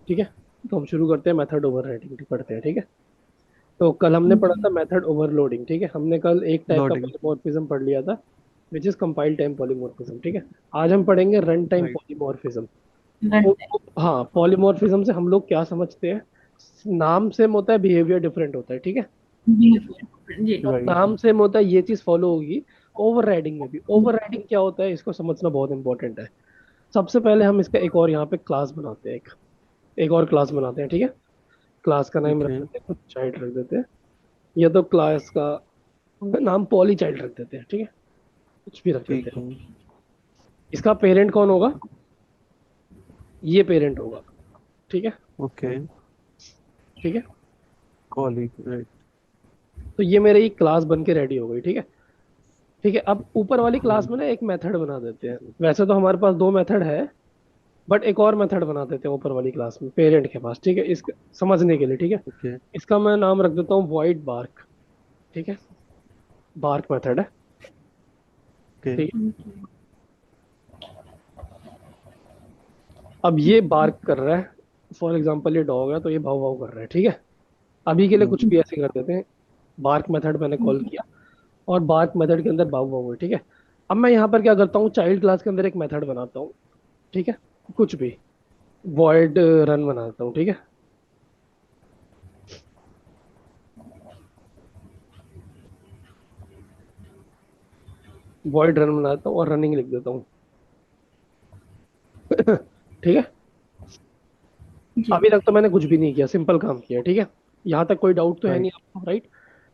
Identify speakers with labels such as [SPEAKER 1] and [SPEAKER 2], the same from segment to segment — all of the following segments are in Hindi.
[SPEAKER 1] ठीक है। तो हम शुरू करते हैं मेथड ओवरराइडिंग पढ़ते हैं, ठीक है। तो कल हमने पढ़ा
[SPEAKER 2] जी।
[SPEAKER 1] था मेथड ओवरलोडिंग, ठीक है। हमने कल एक टाइप का
[SPEAKER 3] लोडिंग।
[SPEAKER 1] पॉलीमॉर्फिज्म पढ़ लिया था, which is compile time polymorphism, ठीक है। आज हम पढ़ेंगे run time
[SPEAKER 3] right.
[SPEAKER 1] Polymorphism.
[SPEAKER 2] Run
[SPEAKER 1] तो हाँ, पॉलीमॉर्फिज्म से हम लोग क्या समझते हैं? नाम सेम होता है, बिहेवियर डिफरेंट होता है, ठीक है।
[SPEAKER 2] टाइम जी।
[SPEAKER 1] तो
[SPEAKER 3] राइट।
[SPEAKER 1] नाम सेम होता है, ये चीज फॉलो होगी ओवरराइडिंग में भी। ओवरराइडिंग क्या होता है, इसको समझना बहुत इंपॉर्टेंट है। सबसे पहले हम इसका एक और यहाँ पे क्लास बनाते हैं, एक और क्लास बनाते हैं, ठीक है। क्लास का नाम रख
[SPEAKER 3] ओके।
[SPEAKER 1] देते हैं, कुछ चाइल्ड रख देते हैं, या तो क्लास का नाम पॉली चाइल्ड रख देते हैं, ठीक है। कुछ भी रख देते
[SPEAKER 3] ठीक
[SPEAKER 1] हैं।
[SPEAKER 3] है।
[SPEAKER 1] इसका पेरेंट कौन होगा? ये पेरेंट होगा, ठीक है।
[SPEAKER 3] ओके।
[SPEAKER 1] ठीक है।
[SPEAKER 3] कॉलिंग। राइट।
[SPEAKER 1] तो ये मेरे एक क्लास बन के रेडी हो गई, ठीक है। ठीक है, अब ऊपर वाली क्लास में ना एक मेथड बना देते हैं। वैसे तो हमारे पास दो मेथड है, बट एक और मेथड बना देते हैं ऊपर वाली क्लास में पेरेंट के पास, ठीक है। इस समझने के लिए, ठीक है।
[SPEAKER 3] ओके।
[SPEAKER 1] इसका मैं नाम रख देता हूँ वॉइड बार्क, ठीक है। बार्क मेथड है,
[SPEAKER 3] ओके।
[SPEAKER 1] ठीक है। अब ये बार्क कर रहा है, फॉर एग्जाम्पल ये डॉग है तो ये भाव भाव कर रहा है, ठीक है। अभी के लिए कुछ भी ऐसे कर देते हैं। बार्क मेथड मैंने कॉल किया, और बार्क मेथड के अंदर भाव भाव है, ठीक है। अब मैं यहाँ पर क्या करता हूँ, चाइल्ड क्लास के अंदर एक मेथड बनाता हूँ, ठीक है। कुछ भी, वॉइड रन बनाता हूँ, ठीक है। वॉइड रन बनाता हूँ और रनिंग लिख देता हूँ। ठीक है।
[SPEAKER 2] जी।
[SPEAKER 1] अभी तक तो मैंने कुछ भी नहीं किया, सिंपल काम किया, ठीक है। यहाँ तक कोई डाउट तो है
[SPEAKER 3] राइट।
[SPEAKER 1] नहीं आपको, राइट?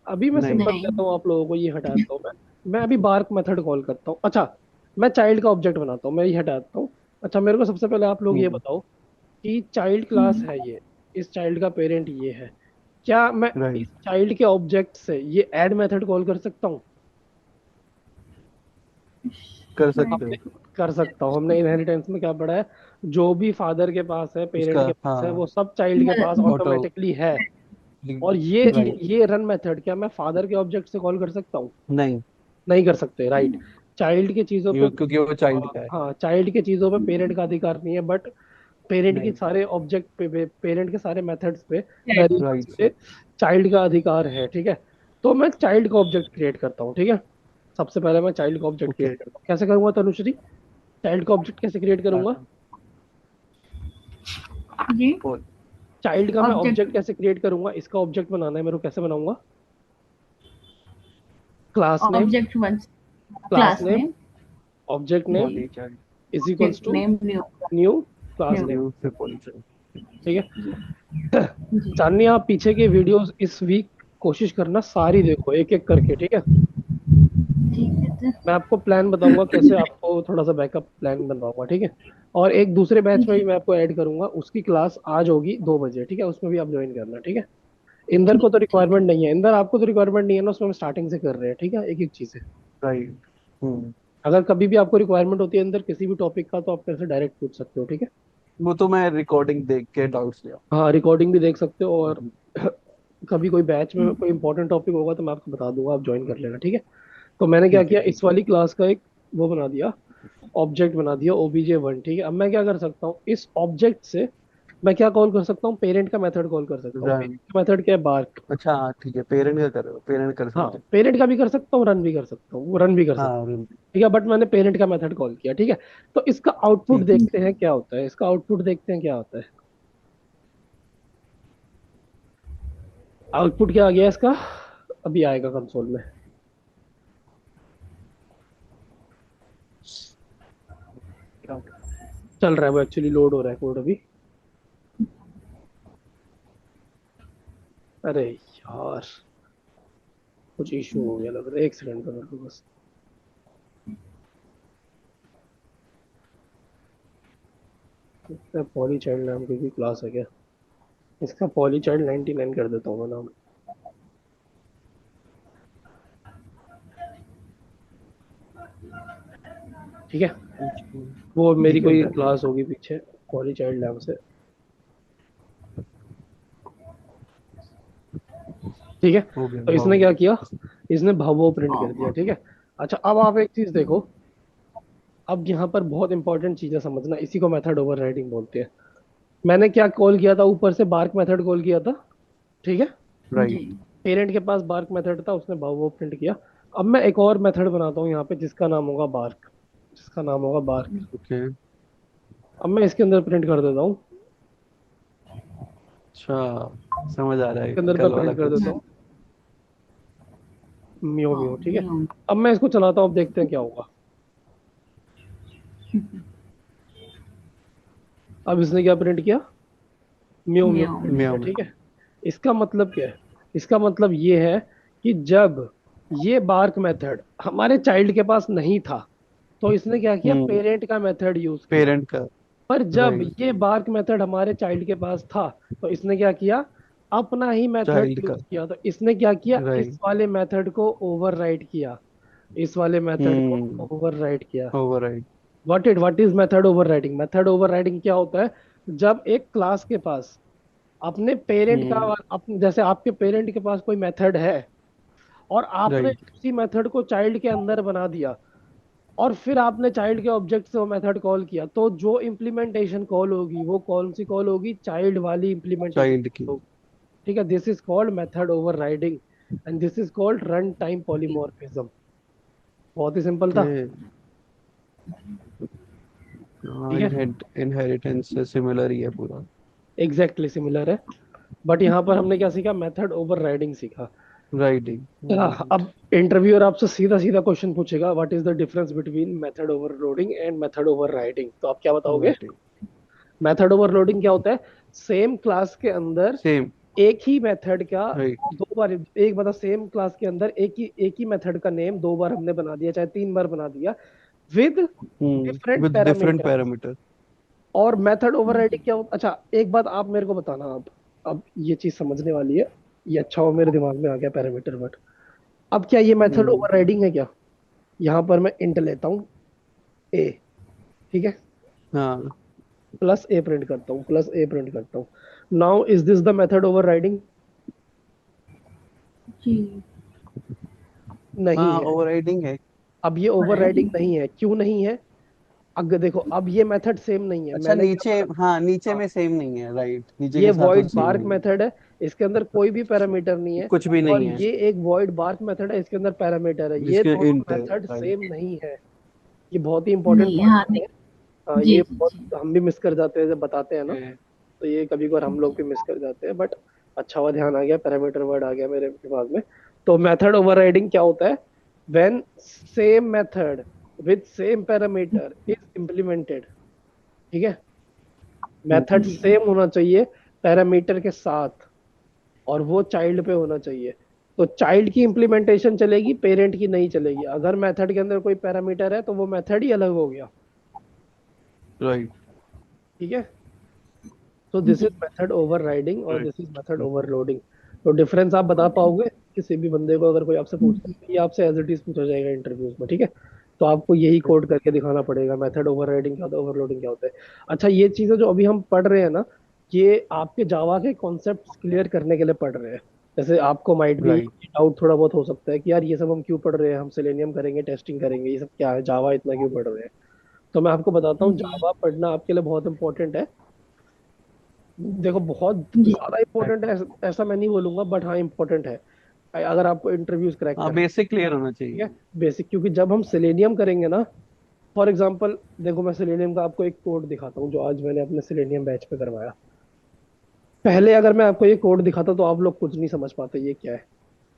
[SPEAKER 1] अभी मैं
[SPEAKER 3] नहीं।
[SPEAKER 1] सिंपल
[SPEAKER 2] नहीं।
[SPEAKER 1] कहता हूँ आप लोगों को, ये हटा देता हूँ मैं अभी बार्क मेथड कॉल करता हूँ। अच्छा, मैं चाइल्ड का ऑब्जेक्ट बनाता हूँ, मैं ये हटा देता हूँ। अच्छा, मेरे को सबसे पहले आप लोग ये बताओ कि चाइल्ड क्लास है ये, इस चाइल्ड का पेरेंट ये है, क्या मैं इस
[SPEAKER 3] राइट।
[SPEAKER 1] चाइल्ड के ऑब्जेक्ट से ये ऐड मेथड कॉल कर सकता हूँ?
[SPEAKER 3] कर सकते
[SPEAKER 2] शायद।
[SPEAKER 1] हमने
[SPEAKER 3] हो।
[SPEAKER 1] कर सकता हूँ। हमने इनहेरिटेंस में क्या पढ़ा है? जो भी फादर के पास है, पेरेंट
[SPEAKER 3] उसका
[SPEAKER 1] के पास है,
[SPEAKER 3] हाँ।
[SPEAKER 1] वो सब चाइल्ड के पास
[SPEAKER 3] ऑटो।
[SPEAKER 1] ऑटोमेटिकली है। और
[SPEAKER 3] राइट।
[SPEAKER 1] ये रन मेथड क्या मैं फादर के ऑब्जेक्ट से कॉल कर सकता हूँ?
[SPEAKER 3] नहीं,
[SPEAKER 1] नहीं कर सकते, राइट। चाइल्ड की चीजों पे,
[SPEAKER 3] क्योंकि वो चाइल्ड का है।
[SPEAKER 1] हाँ, चाइल्ड की चीजों पे पेरेंट का अधिकार नहीं है, बट पेरेंट की
[SPEAKER 3] नहीं।
[SPEAKER 1] सारे ऑब्जेक्ट पे, पेरेंट के सारे मेथड्स पे, वेरिएबल्स
[SPEAKER 3] राइट।
[SPEAKER 1] पे चाइल्ड का अधिकार है, ठीक है। तो मैं चाइल्ड का ऑब्जेक्ट क्रिएट करता हूँ, ठीक है। सबसे पहले मैं चाइल्ड का ऑब्जेक्ट
[SPEAKER 3] ओके।
[SPEAKER 1] क्रिएट करता हूँ। कैसे करूंगा तनुश्री? चाइल्ड का ऑब्जेक्ट कैसे क्रिएट करूंगा?
[SPEAKER 2] जी।
[SPEAKER 1] चाइल्ड का मैं
[SPEAKER 2] ऑब्जेक्ट।
[SPEAKER 1] ऑब्जेक्ट कैसे क्रिएट करूंगा? इसका ऑब्जेक्ट बनाना है मेरे को, कैसे बनाऊंगा? Class name,
[SPEAKER 2] object one.
[SPEAKER 1] Class
[SPEAKER 2] class
[SPEAKER 1] name,
[SPEAKER 2] name.
[SPEAKER 1] Object name
[SPEAKER 3] poly child.
[SPEAKER 1] Is equals
[SPEAKER 2] object
[SPEAKER 1] to
[SPEAKER 2] name new.
[SPEAKER 1] New class
[SPEAKER 2] new.
[SPEAKER 1] Name,
[SPEAKER 3] new से पॉली चाइल्ड।
[SPEAKER 1] ठीक
[SPEAKER 2] जी।
[SPEAKER 1] है।
[SPEAKER 2] जी।
[SPEAKER 1] चांदनी, आप पीछे के वीडियोस इस वीक कोशिश करना सारी देखो, एक एक करके, ठीक है।
[SPEAKER 2] ठीक है सर।
[SPEAKER 1] मैं आपको प्लान बताऊंगा कैसे आपको थोड़ा सा बैकअप प्लान बनवाऊंगा, ठीक है। और एक दूसरे बैच में भी
[SPEAKER 2] जी।
[SPEAKER 1] मैं आपको ऐड करूंगा, उसकी क्लास आज होगी 2 बजे, ठीक है। उसमें भी आप ज्वाइन करना, ठीक है। इंदर को
[SPEAKER 2] ठीक
[SPEAKER 1] तो
[SPEAKER 2] है। ठीक है।
[SPEAKER 1] रिक्वायरमेंट नहीं है, इंदर आपको तो रिक्वायरमेंट नहीं है ना, उसमें हम स्टार्टिंग से कर रहे हैं, ठीक है, एक एक चीज है।
[SPEAKER 3] राइट।
[SPEAKER 1] अगर कभी भी आपको रिक्वायरमेंट होती है अंदर किसी भी टॉपिक का, तो आप मेरे से डायरेक्ट पूछ सकते हो, ठीक है।
[SPEAKER 3] वो तो मैं रिकॉर्डिंग देख के डाउट्स लिया।
[SPEAKER 1] हाँ, रिकॉर्डिंग भी देख सकते हो, और कभी कोई बैच में कोई इंपॉर्टेंट टॉपिक होगा तो मैं आपको बता दूंगा, आप ज्वाइन कर लेना, ठीक है। तो मैंने क्या
[SPEAKER 3] ठीक है।
[SPEAKER 1] किया,
[SPEAKER 3] ठीक
[SPEAKER 1] इस वाली क्लास का एक वो बना दिया, ऑब्जेक्ट बना दिया OBJ1, ठीक है। अब मैं क्या कर सकता हूँ, इस ऑब्जेक्ट से मैं क्या कॉल कर सकता हूँ, पेरेंट का मेथड कॉल कर सकता
[SPEAKER 3] है।
[SPEAKER 1] हूँ। पेरेंट का मेथड क्या है? बार्क।
[SPEAKER 3] अच्छा हाँ, ठीक है, पेरेंट का कर रहे हो, पेरेंट कर
[SPEAKER 1] हाँ,
[SPEAKER 3] सकते हैं।
[SPEAKER 1] पेरेंट का भी कर सकता हूँ, रन भी कर सकता हूँ, वो रन भी कर सकता
[SPEAKER 3] हाँ
[SPEAKER 1] हूँ,
[SPEAKER 3] बिल्कुल।
[SPEAKER 1] ठीक है। बट मैंने पेरेंट का मेथड कॉल किया, ठीक है। तो इसका आउटपुट
[SPEAKER 3] ठीक है।
[SPEAKER 1] देखते हैं क्या होता है, इसका आउटपुट देखते हैं क्या होता है। आउटपुट क्या आ गया इसका? अभी आएगा कंसोल में। चल रहा है वो, एक्चुअली लोड हो रहा है कोड अभी। अरे यार, कुछ इशू हो गया लग रहा है, एक सेकंड का मेरे को बस। पॉली चाइल्ड नाम की भी क्लास है क्या? इसका पॉली चाइल्ड 99 कर देता हूँ मैं नाम, ठीक है। वो मेरी
[SPEAKER 3] ठीक है
[SPEAKER 1] कोई
[SPEAKER 3] डन।
[SPEAKER 1] क्लास होगी पीछे, पॉली चाइल्ड नाम से, ठीक है।
[SPEAKER 3] हो गया
[SPEAKER 1] तो इसने
[SPEAKER 3] भाव।
[SPEAKER 1] क्या किया, इसने भावो प्रिंट कर दिया, ठीक है। अच्छा, अब आप एक चीज देखो, अब यहाँ पर बहुत इंपॉर्टेंट चीजें समझना, इसी को मेथड ओवरराइडिंग बोलते हैं। मैंने क्या कॉल किया था, ऊपर से बार्क मेथड कॉल किया था, ठीक है।
[SPEAKER 3] राइट।
[SPEAKER 2] जी
[SPEAKER 1] पेरेंट के पास बार्क मेथड था, उसने वो प्रिंट किया। अब मैं एक और मेथड बनाता हूँ यहाँ पे जिसका नाम होगा बार्क, जिसका नाम होगा बार्क।
[SPEAKER 3] ओके।
[SPEAKER 1] अब मैं इसके अंदर प्रिंट कर देता हूँ,
[SPEAKER 3] अच्छा, समझ आ रहा है
[SPEAKER 1] इसके अंदर मैं
[SPEAKER 3] कल वाला
[SPEAKER 1] प्रिंट कर
[SPEAKER 3] कुछ।
[SPEAKER 1] देता हूँ म्यो
[SPEAKER 2] हाँ
[SPEAKER 1] म्यो, ठीक है।
[SPEAKER 2] म्याऊं।
[SPEAKER 1] अब मैं इसको चलाता हूँ, अब देखते हैं क्या होगा। अब इसने क्या प्रिंट किया, म्यो म्यो
[SPEAKER 2] म्याऊं।
[SPEAKER 1] प्रिंट किया,
[SPEAKER 3] म्याऊं।
[SPEAKER 1] ठीक है। इसका मतलब क्या है, इसका मतलब ये है कि जब ये बार्क मेथड हमारे चाइल्ड के पास नहीं था तो इसने क्या किया,
[SPEAKER 3] हम्म।
[SPEAKER 1] पेरेंट का मेथड यूज किया।
[SPEAKER 3] पेरेंट का।
[SPEAKER 1] पर जब
[SPEAKER 3] राइट।
[SPEAKER 1] ये बार्क मेथड हमारे चाइल्ड के पास था तो इसने क्या किया, अपना ही मेथड
[SPEAKER 3] चाइल्ड
[SPEAKER 1] यूज
[SPEAKER 3] का।
[SPEAKER 1] किया। तो इसने क्या किया, इस
[SPEAKER 3] राइट।
[SPEAKER 1] वाले मेथड को ओवरराइड किया, इस वाले मेथड को
[SPEAKER 3] हम्म।
[SPEAKER 1] ओवरराइड किया।
[SPEAKER 3] Override.
[SPEAKER 1] What is method overriding? Method overriding क्या होता है, जब एक क्लास के पास अपने पेरेंट का,
[SPEAKER 3] हम्म।
[SPEAKER 1] अपने जैसे आपके पेरेंट के पास कोई मेथड है और आपने
[SPEAKER 3] राइट।
[SPEAKER 1] उसी मेथड को चाइल्ड के अंदर बना दिया, और फिर आपने चाइल्ड के ऑब्जेक्ट से वो मेथड कॉल किया, तो जो इम्प्लीमेंटेशन कॉल होगी वो कौन सी कॉल होगी, चाइल्ड वाली इम्प्लीमेंटेशन
[SPEAKER 3] चाइल्ड की।
[SPEAKER 1] होगी। ठीक है, this is called method overriding and this is called run time polymorphism. बहुत ही सिंपल था।
[SPEAKER 3] ओके। हाँ,
[SPEAKER 1] ठीक है,
[SPEAKER 3] इनहेरिटेंस से सिमिलर ही है पूरा।
[SPEAKER 1] एग्जैक्टली सिमिलर है। बट यहाँ पर हमने क्या सीखा, मेथड ओवरराइडिंग सीखा।
[SPEAKER 3] राइटिंग। राइट।
[SPEAKER 1] अब इंटरव्यूअर आपसे सीधा सीधा क्वेश्चन पूछेगा, what is the difference between method overloading and method overriding, तो आप क्या बताओगे?
[SPEAKER 3] राइटिंग।
[SPEAKER 1] मेथड ओवरलोडिंग क्या होता है, सेम क्लास के अंदर
[SPEAKER 3] सेम।
[SPEAKER 1] एक ही मेथड का
[SPEAKER 3] राइट।
[SPEAKER 1] दो बार, एक मतलब सेम क्लास के अंदर एक ही मेथड का नेम दो बार हमने बना दिया, चाहे तीन बार बना दिया, with different
[SPEAKER 3] with different
[SPEAKER 1] parameter.
[SPEAKER 3] Parameter.
[SPEAKER 1] और मेथड ओवरराइडिंग क्या होता, अच्छा एक बात आप मेरे को बताना, अब ये चीज समझने वाली है, ये अच्छा हो मेरे दिमाग में आ गया पैरामीटर, बट अब क्या ये मेथड
[SPEAKER 3] हम्म।
[SPEAKER 1] ओवरराइडिंग है क्या? यहाँ पर मैं इंट लेता हूँ ए, ठीक है,
[SPEAKER 3] हाँ।
[SPEAKER 1] प्लस ए प्रिंट करता हूँ, प्लस ए प्रिंट करता हूँ। Now is this the method overriding?
[SPEAKER 2] जी
[SPEAKER 1] नहीं
[SPEAKER 3] हाँ,
[SPEAKER 1] है।
[SPEAKER 3] ओवरराइडिंग है।
[SPEAKER 1] अब ये ओवरराइडिंग नहीं है, क्यों नहीं है? अगर देखो, अब ये मेथड सेम नहीं है,
[SPEAKER 3] अच्छा,
[SPEAKER 1] मैंने क्या
[SPEAKER 3] नीचे।
[SPEAKER 1] करा,
[SPEAKER 3] हाँ, नीचे
[SPEAKER 1] हाँ,
[SPEAKER 3] में सेम नहीं है, राइट, नीचे
[SPEAKER 1] ये
[SPEAKER 3] के साथ तो
[SPEAKER 1] वॉइड
[SPEAKER 3] सेम
[SPEAKER 1] बार्क
[SPEAKER 3] नहीं है।
[SPEAKER 1] मेथड है, इसके अंदर कोई भी पैरामीटर नहीं है।
[SPEAKER 3] कुछ भी
[SPEAKER 1] और
[SPEAKER 3] नहीं है।
[SPEAKER 1] ये एक वॉइड बार्क मेथड है, इसके अंदर पैरामीटर है, ये
[SPEAKER 3] जिसके
[SPEAKER 1] दोनों
[SPEAKER 3] इंट है।
[SPEAKER 1] Method same
[SPEAKER 3] right.
[SPEAKER 1] नहीं है। ये बहुत ही इंपॉर्टेंट
[SPEAKER 2] नहीं, हाँ
[SPEAKER 1] पॉइंट
[SPEAKER 2] नहीं।
[SPEAKER 1] है। हाँ,
[SPEAKER 2] जी
[SPEAKER 1] ये
[SPEAKER 2] जी
[SPEAKER 1] बहुत
[SPEAKER 2] जी।
[SPEAKER 1] हम भी मिस कर जाते हैं जब बताते हैं ना,
[SPEAKER 3] ओके।
[SPEAKER 1] तो ये कभी कभार हम लोग भी मिस कर जाते हैं, बट अच्छा हुआ ध्यान आ गया, पैरामीटर वर्ड आ गया मेरे दिमाग में। तो मेथड ओवरराइडिंग क्या होता है, when same method with same parameter is implemented, ठीक है। मेथड
[SPEAKER 2] जी
[SPEAKER 1] सेम होना चाहिए पैरामीटर के साथ, और वो चाइल्ड पे होना चाहिए। तो चाइल्ड की इम्प्लीमेंटेशन चलेगी, पेरेंट की नहीं चलेगी। अगर मेथड के अंदर कोई पैरामीटर है तो वो मेथड ही अलग हो गया,
[SPEAKER 3] राइट।
[SPEAKER 1] ठीक है। तो दिस इज
[SPEAKER 2] जी।
[SPEAKER 1] मेथड ओवरराइडिंग और
[SPEAKER 3] right.
[SPEAKER 1] This is method overloading. तो डिफरेंस आप बता पाओगे किसी भी बंदे को, अगर कोई आपसे पूछता है, ये आपसे एज इट इज पूछा जाएगा इंटरव्यूज में, ठीक है। तो आपको यही कोड करके दिखाना पड़ेगा, मेथड ओवरराइडिंग क्या होता है, ओवरलोडिंग क्या होता है। अच्छा, ये चीजें जो अभी हम पढ़ रहे हैं ना, ये आपके जावा के कॉन्सेप्ट क्लियर करने के लिए पढ़ रहे हैं। जैसे आपको माइट भी
[SPEAKER 3] राइट।
[SPEAKER 1] डाउट थोड़ा बहुत हो सकता है कि यार ये सब हम क्यों पढ़ रहे हैं, हम सेलेनियम करेंगे, टेस्टिंग करेंगे, ये सब क्या है, जावा इतना क्यों पढ़ रहे हैं। तो मैं आपको बताता हूँ,
[SPEAKER 2] जी
[SPEAKER 1] जावा पढ़ना आपके लिए बहुत इंपॉर्टेंट है। देखो, बहुत
[SPEAKER 2] जी।
[SPEAKER 1] ज्यादा इंपॉर्टेंट है ऐसा मैं नहीं बोलूंगा, बट हाँ इंपॉर्टेंट है, अगर आपको इंटरव्यूज क्रैक
[SPEAKER 3] हाँ,
[SPEAKER 1] करना है,
[SPEAKER 3] बेसिक क्लियर होना
[SPEAKER 1] ठीक है।
[SPEAKER 3] चाहिए।
[SPEAKER 1] बेसिक, क्योंकि जब हम सेलेनियम करेंगे ना, फॉर एग्जांपल देखो, मैं सेलेनियम का आपको एक कोड दिखाता हूँ जो आज मैंने अपने सेलेनियम बैच पे करवाया। पहले अगर मैं आपको ये कोड दिखाता तो आप लोग कुछ नहीं समझ पाते ये क्या है।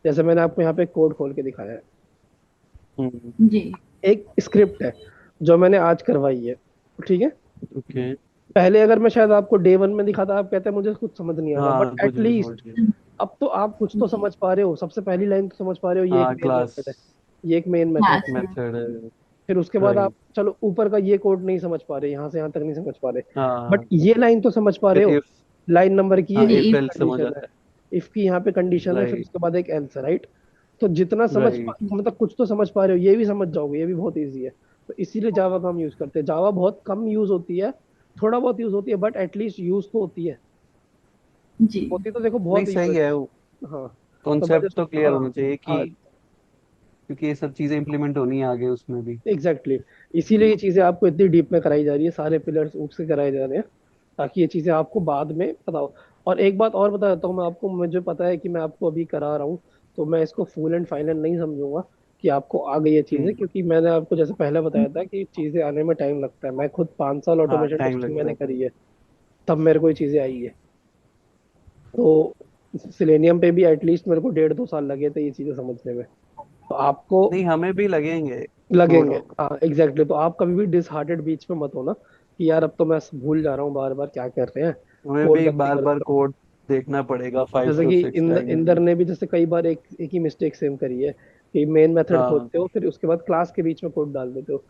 [SPEAKER 1] जैसे मैंने आपको यहाँ पे कोड खोल के दिखाया है,
[SPEAKER 3] हम्म।
[SPEAKER 2] जी
[SPEAKER 1] एक स्क्रिप्ट है जो मैंने आज करवाई है, ठीक है।
[SPEAKER 3] ओके।
[SPEAKER 1] पहले अगर मैं शायद आपको डे वन में दिखाता, आप कहते हैं मुझे कुछ समझ नहीं आ रहा, बट
[SPEAKER 3] हाँ, कुछ भी
[SPEAKER 1] एटलीस्ट
[SPEAKER 3] समझ गया।
[SPEAKER 1] अब तो आप कुछ तो
[SPEAKER 2] जी।
[SPEAKER 1] समझ पा रहे हो, सबसे पहली लाइन तो समझ पा रहे हो, ये एक
[SPEAKER 3] हाँ,
[SPEAKER 1] मेन
[SPEAKER 3] क्लास।
[SPEAKER 1] मेथड है, ये एक मेन मेथड
[SPEAKER 2] क्लास
[SPEAKER 1] है।
[SPEAKER 2] में।
[SPEAKER 3] मेथड है।
[SPEAKER 1] फिर उसके बाद आप
[SPEAKER 3] राइट।
[SPEAKER 1] चलो ऊपर का ये कोड नहीं समझ पा रहे, यहाँ से यहाँ तक नहीं समझ पा रहे, बट
[SPEAKER 3] हाँ।
[SPEAKER 1] ये लाइन तो समझ पा रहे
[SPEAKER 3] फिर
[SPEAKER 1] हो,
[SPEAKER 3] इफ।
[SPEAKER 1] लाइन नंबर की, ये
[SPEAKER 3] हाँ,
[SPEAKER 1] इफ
[SPEAKER 3] इफ
[SPEAKER 2] जी
[SPEAKER 1] की
[SPEAKER 3] एल्स समझ
[SPEAKER 1] कंडीशन है,
[SPEAKER 3] आता
[SPEAKER 1] इफ की यहाँ पे
[SPEAKER 3] है।
[SPEAKER 1] कंडीशन है, फिर
[SPEAKER 3] राइट।
[SPEAKER 1] उसके बाद एक एल्स, राइट। तो जितना समझ
[SPEAKER 3] राइट।
[SPEAKER 1] मतलब कुछ तो समझ पा रहे हो, ये भी समझ जाओगे, ये भी बहुत ईजी है। तो इसीलिए जावा का हम यूज करते हैं। जावा बहुत कम यूज होती है, थोड़ा बहुत यूज होती है, बट एटलीस्ट यूज तो होती है।
[SPEAKER 2] जी
[SPEAKER 1] होती तो देखो
[SPEAKER 3] नहीं,
[SPEAKER 1] बहुत यूज
[SPEAKER 3] सही है वो।
[SPEAKER 1] है। हाँ, तो मैं
[SPEAKER 3] कॉन्सेप्ट तो क्लियर
[SPEAKER 1] हाँ
[SPEAKER 3] होना चाहिए
[SPEAKER 1] हाँ,
[SPEAKER 3] कि क्योंकि ये सब चीजें इम्प्लीमेंट होनी है आगे उसमें भी।
[SPEAKER 1] Exactly exactly। इसीलिए ये चीजें आपको इतनी डीप में कराई जा रही है, सारे पिलर्स ऊप से कराए जा रहे हैं, ताकि ये चीज़ें आपको बाद में पता हो। और एक बात और बता देता हूँ मैं आपको, मुझे पता है कि मैं आपको अभी करा रहा हूँ, तो मैं इसको फुल एंड फाइनल नहीं समझूंगा कि आपको आ गई ये चीज़ें,
[SPEAKER 3] हम्म।
[SPEAKER 1] क्योंकि मैंने आपको जैसे पहले बताया था कि चीज़ें आने में टाइम लगता है। मैं खुद 5 साल
[SPEAKER 3] हाँ,
[SPEAKER 1] ऑटोमेशन
[SPEAKER 3] टाइम
[SPEAKER 1] टेस्टिंग
[SPEAKER 3] लगता
[SPEAKER 1] मैंने
[SPEAKER 3] है।
[SPEAKER 1] करी है, तब मेरे को ये चीज़ें आई है। तो सिलेनियम पे भी एटलीस्ट मेरे को 1.5-2 साल लगे थे ये चीज़ें समझने में। तो आपको
[SPEAKER 3] नहीं, हमें भी लगेंगे
[SPEAKER 1] लगेंगे,
[SPEAKER 3] थोड़ा।
[SPEAKER 1] हाँ एग्जैक्टली। तो आप कभी भी डिसहार्टेड बीच में मत होना कि यार अब तो मैं भूल जा रहा हूँ बार बार क्या कर रहे हैं,
[SPEAKER 3] हमें
[SPEAKER 1] कोड
[SPEAKER 3] भी
[SPEAKER 1] गलती
[SPEAKER 3] बार
[SPEAKER 1] कर
[SPEAKER 3] बार
[SPEAKER 1] देता हूँ।
[SPEAKER 3] कोड देखना पड़ेगा फाइव
[SPEAKER 1] जैसे
[SPEAKER 3] टू
[SPEAKER 1] कि
[SPEAKER 3] सिक्स टाइम्स
[SPEAKER 1] इंदर ने भी जैसे कई बार एक ही मिस्टेक सेम करी है कि मेन मेथड
[SPEAKER 3] हाँ।
[SPEAKER 1] खोलते हो फिर उसके बाद क्लास के बीच में कोड डाल देते हो।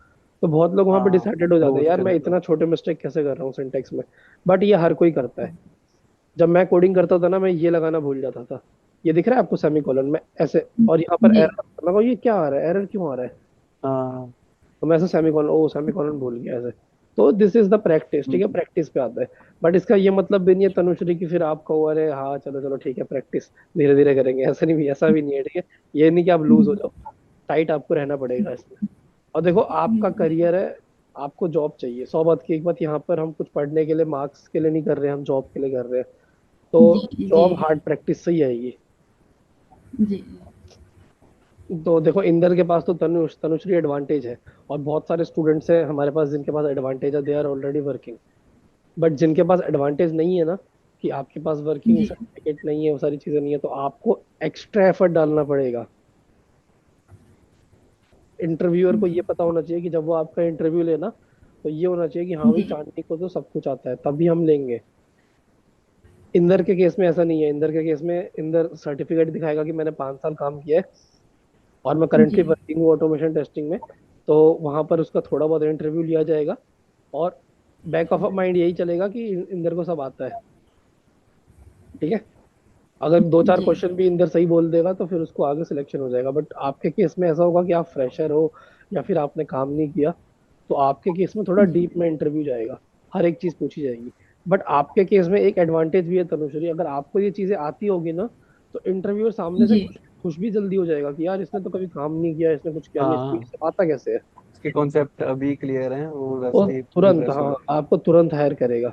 [SPEAKER 1] तो बहुत लोग वहां पे
[SPEAKER 3] हाँ,
[SPEAKER 1] डिसहार्टेड हो जाते हैं,
[SPEAKER 3] क्लोज
[SPEAKER 1] यार मैं
[SPEAKER 3] करके।
[SPEAKER 1] इतना छोटे मिस्टेक कैसे कर रहा हूँ सिंटेक्स में। बट ये हर कोई करता है। जब मैं कोडिंग करता था ना, मैं ये लगाना भूल जाता था। ये दिख रहा है आपको सेमी कॉलन में ऐसे, और यहाँ पर
[SPEAKER 2] जी
[SPEAKER 1] एरर लगा, ये क्या आ रहा है, एरर क्यों आ रहा है।
[SPEAKER 3] हाँ।
[SPEAKER 1] तो मैं ऐसे सेमी कॉलन, ओ सेमी कॉलन भूल गया ऐसे। तो दिस इज द प्रैक्टिस, ठीक है,
[SPEAKER 3] हम्म।
[SPEAKER 1] प्रैक्टिस पे आता है। बट इसका ये मतलब भी नहीं है तनुश्री की फिर आप कहो अरे हाँ चलो चलो ठीक है प्रैक्टिस धीरे धीरे करेंगे, ऐसा नहीं, ऐसा भी नहीं है, ठीक है। ये नहीं कि आप लूज हो जाओ, टाइट आपको रहना पड़ेगा इसमें। और देखो आपका करियर है, आपको जॉब चाहिए। 100 बात की एक बात, यहाँ पर हम कुछ पढ़ने के लिए मार्क्स के लिए नहीं कर रहे हैं, हम जॉब के लिए कर रहे हैं।
[SPEAKER 2] जी
[SPEAKER 1] तो
[SPEAKER 2] जी
[SPEAKER 1] जॉब हार्ड प्रैक्टिस से ही आएगी।
[SPEAKER 2] जी
[SPEAKER 1] तो देखो इंदर के पास तो तनुश्री एडवांटेज है, और बहुत सारे स्टूडेंट्स हैं हमारे पास जिनके पास एडवांटेज है, they are already working. But जिनके पास एडवांटेज नहीं है ना, कि आपके पास वर्किंग
[SPEAKER 2] जी
[SPEAKER 1] सर्टिफिकेट नहीं है, वो सारी चीजें नहीं है, तो आपको एक्स्ट्रा एफर्ट डालना पड़ेगा। इंटरव्यूअर को ये पता होना चाहिए कि जब वो आपका इंटरव्यू लेना, तो ये होना चाहिए कि हाँ भाई
[SPEAKER 2] जी
[SPEAKER 1] चांदनी को तो सब कुछ आता है, तभी हम लेंगे। इंदर के केस में ऐसा नहीं है। इंदर के केस में इंदर सर्टिफिकेट दिखाएगा कि मैंने 5 साल काम किया है, और मैं
[SPEAKER 2] जी
[SPEAKER 1] करंटली वर्किंग हूँ ऑटोमेशन टेस्टिंग में। तो वहां पर उसका थोड़ा बहुत इंटरव्यू लिया जाएगा, और बैक ऑफ माइंड यही चलेगा कि इंदर को सब आता है, ठीक है। अगर दो चार
[SPEAKER 2] जी
[SPEAKER 1] क्वेश्चन भी इंदर सही बोल देगा तो फिर उसको आगे सिलेक्शन हो जाएगा। बट आपके केस में ऐसा होगा कि आप फ्रेशर हो, या फिर आपने काम नहीं किया, तो आपके केस में थोड़ा
[SPEAKER 2] जी
[SPEAKER 1] डीप में इंटरव्यू जाएगा, हर एक चीज पूछी जाएगी। बट आपके केस में एक एडवांटेज भी है तनुश्री, अगर आपको ये चीजें आती होगी ना, तो इंटरव्यूअर सामने से
[SPEAKER 2] जी
[SPEAKER 1] खुश भी जल्दी हो जाएगा कि यार इसने तो कभी काम नहीं किया, इसने कुछ किया नहीं, इसको ये
[SPEAKER 3] हाँ,
[SPEAKER 1] सब आता कैसे है।
[SPEAKER 3] इसके कॉन्सेप्ट अभी क्लियर हैं, वो
[SPEAKER 1] वो
[SPEAKER 3] वैसे ही
[SPEAKER 1] तुरंत,
[SPEAKER 3] इम्प्रेस
[SPEAKER 1] हाँ
[SPEAKER 3] हो।
[SPEAKER 1] आपको तुरंत हायर करेगा।